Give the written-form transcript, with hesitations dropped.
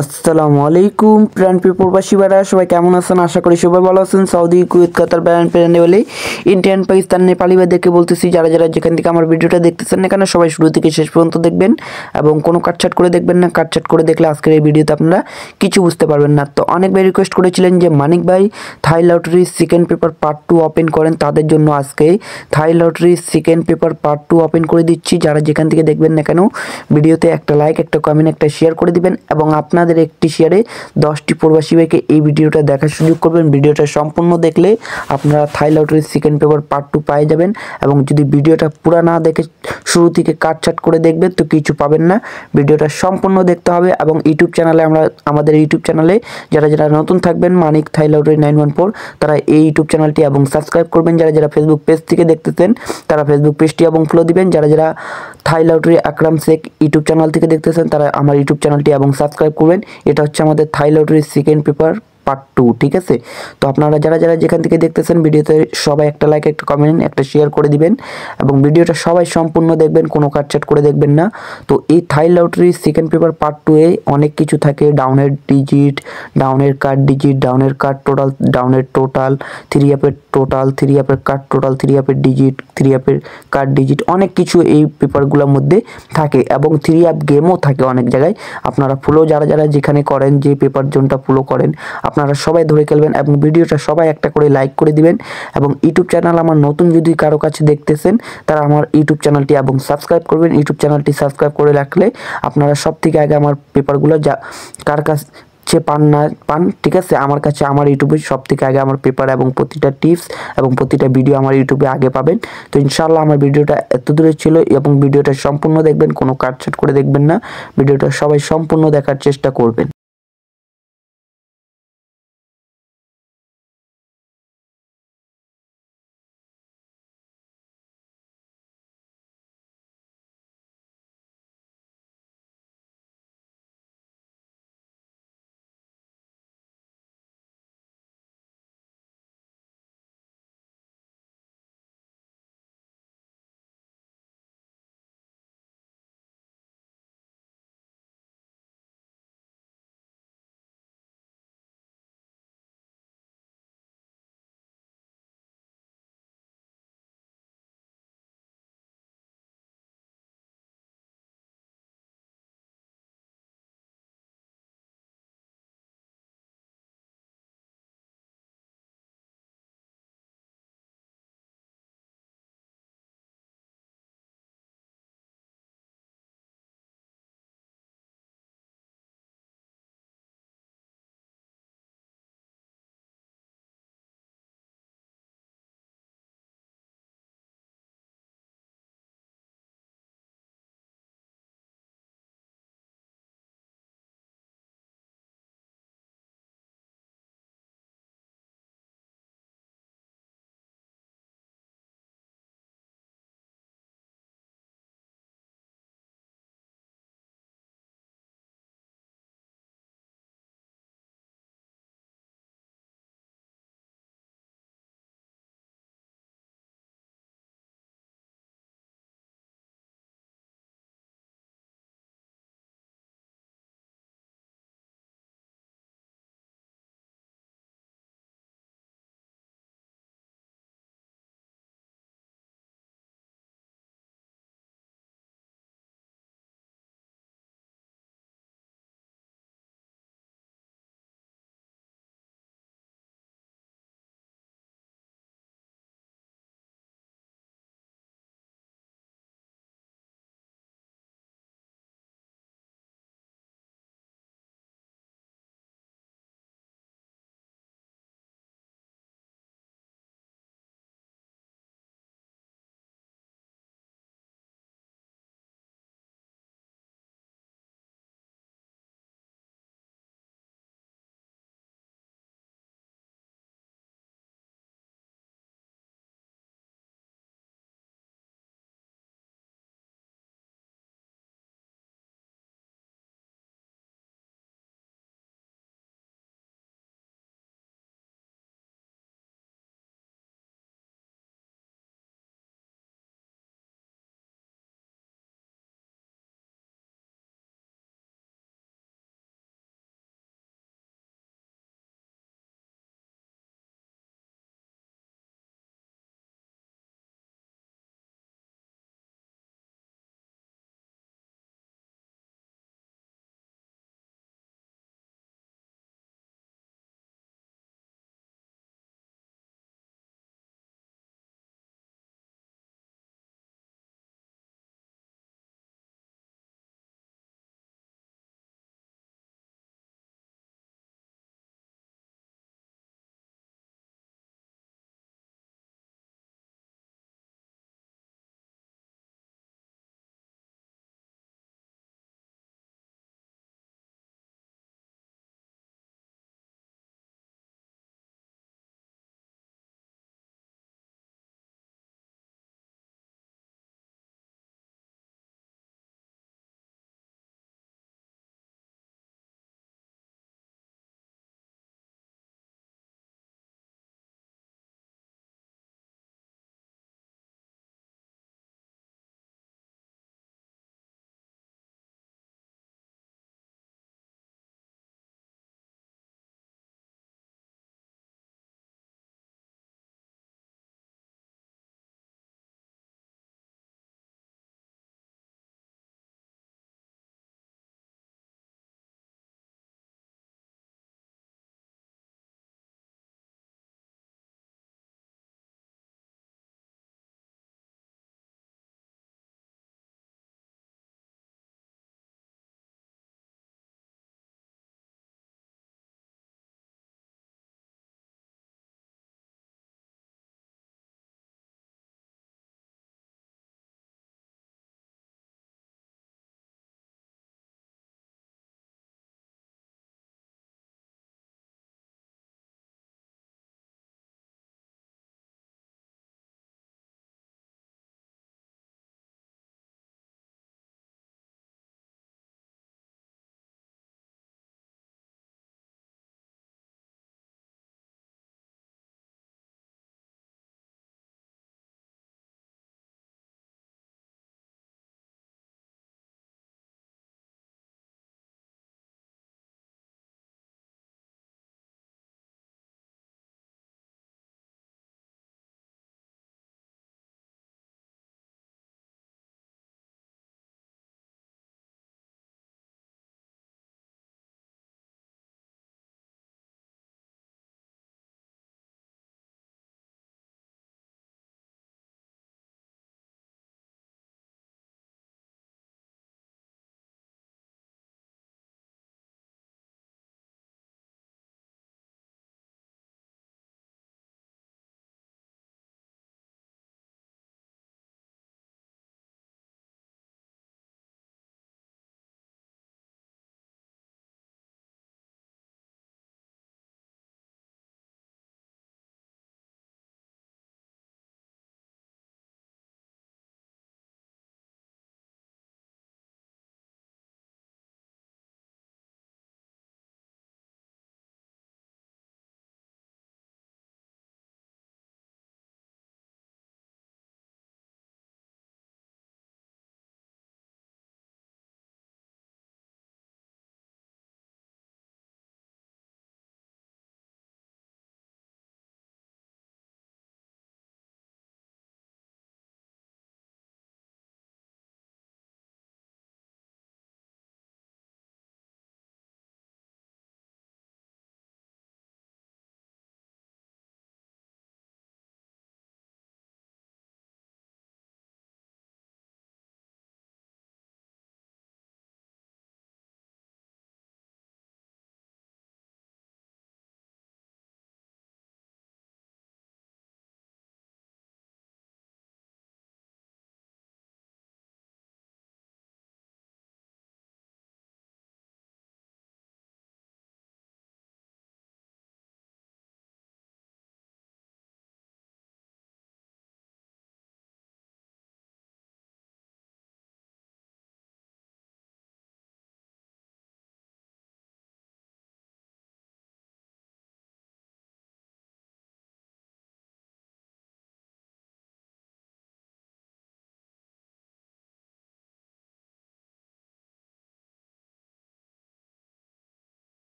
আসসালামু আলাইকুম প্রাণ প্রিয় প্রবাসী ভাইরা, সবাই কেমন আছেন? আশা করি সবাই ভালো আছেন। সৌদি, কুয়েত, কাতার, বাহরাইন, পেরান্ডেওয়ালি, ইন্ডিয়ান, পাকিস্তান, নেপালি ভাইদেরকে বলতেছি, যারা যারা যেখান থেকে আমার ভিডিওটা দেখতেছেন এখানে সবাই শুরু থেকে শেষ পর্যন্ত দেখবেন এবং কোনো কাটছাট করে দেখবেন না। কাটছাট করে দেখলে আজকের এই ভিডিওতে আপনারা কিছু বুঝতে পারবেন না। তো অনেক ভাই রিকোয়েস্ট করেছিলেন যে মানিক ভাই থাই lottery second paper part 2 open করেন, তাদের জন্য আজকে থাই lottery second paper part 2 open করে দিচ্ছি। যারা যেখান থেকে দেখবেন না কেন ভিডিওতে একটা লাইক, একটা কমেন্ট, একটা শেয়ার করে দিবেন এবং আপনাদের একটি শেয়ারে 10টি প্রবাসী ভাইকে এই ভিডিওটা দেখার সুযোগ করবেন। ভিডিওটা সম্পূর্ণ দেখলে আপনারা থাই লটারির সেকেন্ড পেপার পার্ট 2 পেয়ে যাবেন এবং যদি ভিডিওটা পুরো না দেখে শুরু থেকে কাটছাট করে দেখবেন তো কিছু পাবেন না। ভিডিওটা সম্পূর্ণ দেখতে হবে এবং ইউটিউব চ্যানেলে আমাদের ইউটিউব চ্যানেলে যারা যারা নতুন থাকবেন মানিক থাই লটারি 914 তারা এই ইউটিউব চ্যানেলটি এবং সাবস্ক্রাইব করবেন। যারা যারা ফেসবুক পেজ থেকে দেখতেছেন তারা ফেসবুক পেজটি এবং ফলো দিবেন। যারা যারা থাই লটারি আকরাম শেখ ইউটিউব চ্যানেল থেকে দেখতেছেন তারা আমার ইউটিউব চ্যানেলটি এবং সাবস্ক্রাইব করবেন। এটা হচ্ছে আমাদের থাই লটারির সেকেন্ড পেপার পার্ট 2, ঠিক আছে? তো আপনারা যারা যারা যেখান থেকে দেখতেছেন ভিডিওতে সবাই একটা লাইক, একটা কমেন্ট, একটা শেয়ার করে দিবেন এবং ভিডিওটা সবাই সম্পূর্ণ দেখবেন, কোনো কাটছাট করে দেখবেন না। তো এই থাই লটারির সেকেন্ড পেপার পার্ট 2 এ অনেক কিছু থাকে, ডাউনের ডিজিট, ডাউনের কার্ড ডিজিট, ডাউনের কার্ড টোটাল, ডাউনের টোটাল, 3 অ্যাপের টোটাল, 3 অ্যাপের কার্ড টোটাল, 3 অ্যাপের ডিজিট, 3 অ্যাপের কার্ড ডিজিট, অনেক কিছু এই পেপারগুলোর মধ্যে থাকে এবং 3 অ্যাপ গেমও থাকে অনেক জায়গায়। আপনারা ফলো যারা যারা যেখানে করেন, যে পেপার জোনটা ফলো করেন আপনারা সবাই ধরে খেলবেন এবং ভিডিওটা সবাই একটা করে লাইক করে দিবেন এবং ইউটিউব চ্যানেল আমার নতুন যদি কারো কাছে দেখতেছেন তারা আমার ইউটিউব চ্যানেলটি এবং সাবস্ক্রাইব করবেন। ইউটিউব চ্যানেলটি সাবস্ক্রাইব করে রাখলে আপনারা সব থেকে আগে আমার পেপারগুলো যা কার কাছে পান না পান, ঠিক আছে, আমার কাছে আমার ইউটিউবে সব থেকে আগে আমার পেপার এবং প্রতিটা টিপস এবং প্রতিটা ভিডিও আমার ইউটিউবে আগে পাবেন। তো ইনশাআল্লাহ আমার ভিডিওটা এত দূরে ছিল এবং ভিডিওটা সম্পূর্ণ দেখবেন, কোনো কাটছাট করে দেখবেন না। ভিডিওটা সবাই সম্পূর্ণ দেখার চেষ্টা করবেন।